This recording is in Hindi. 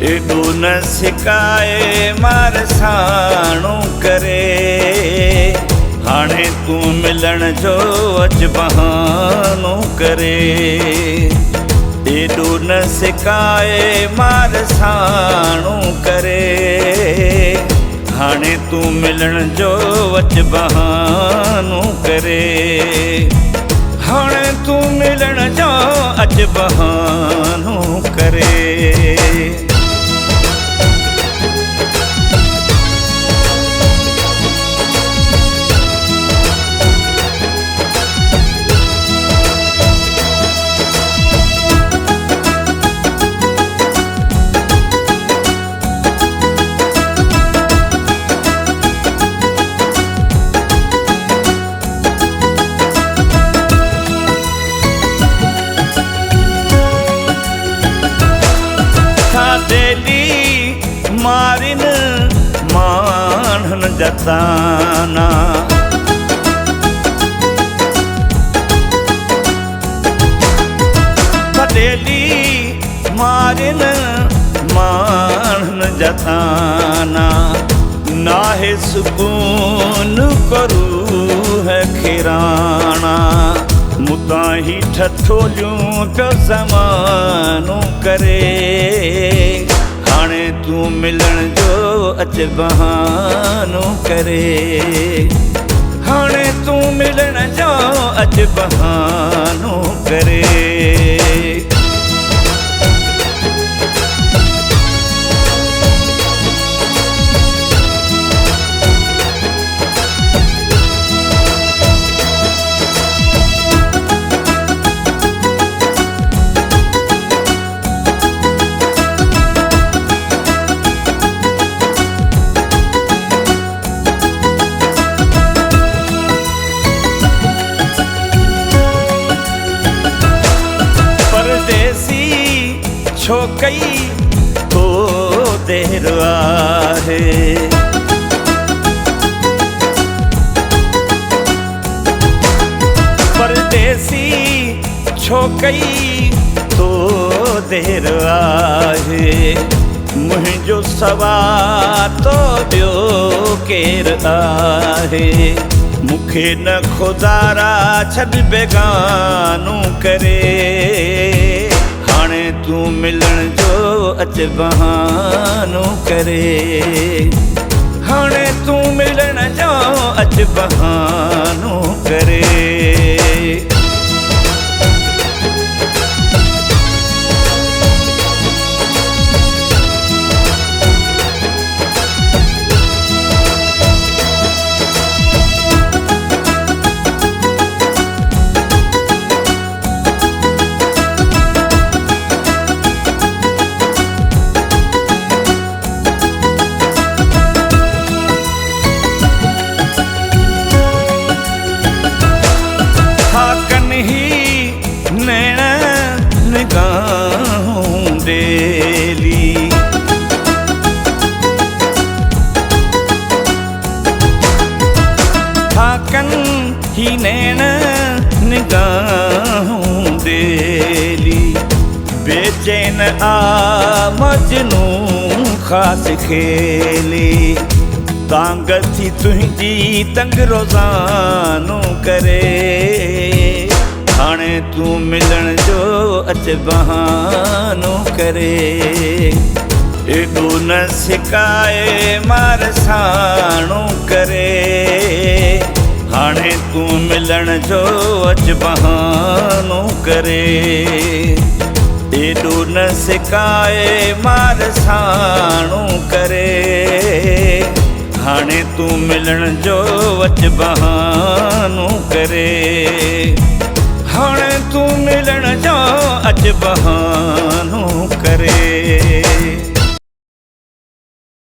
एॾो न सिकाए मार साणो करे, हाणे तूं मिलण जो अॼु बहानो करे। एॾो न सिकाए मार साणो करे, हाणे तूं मिलण जो अॼु बहानो करे। हाणे तूं मिलण जो अॼु बहानो करे। मारिन मानन जताना, कडेली मारिन मानन जताना। नाहे सुकून करू है खिराना, मुताही ठठोलियूं पियो ज़मानो करे। हाणे तूं मिलण जो अॼु बहानो करे। हाणे तूं मिलण जो अॼु बहानो करे। छो कई तो देर आहे, परदेसी छो कई तो देर आहे। मुंहिंजो सवाल तो ॿियो केरु आहे। मूंखे न खुदारा छॾ बेगानो करे। हाणे तूं मिलण जो अॼु बहानो करे। हाणे तूं मिलण जो अॼु बहानो करे। ही नैन निगाहों देली, बेचैन आ मजनू ख़ास खेली। तांग थी तुंहिंजी तंग रोज़ानो करे। हाणे तूं मिलण जो अॼु बहानो करे। एॾो न सिकाए मार साणो करे। हाणे तूं मिलण जो अॼु बहानो करे। एॾो न सिकाए मार साणो करे। हाणे तूं मिलण जो अॼु बहानो करे। हाणे तूं मिलण जो अॼु बहानो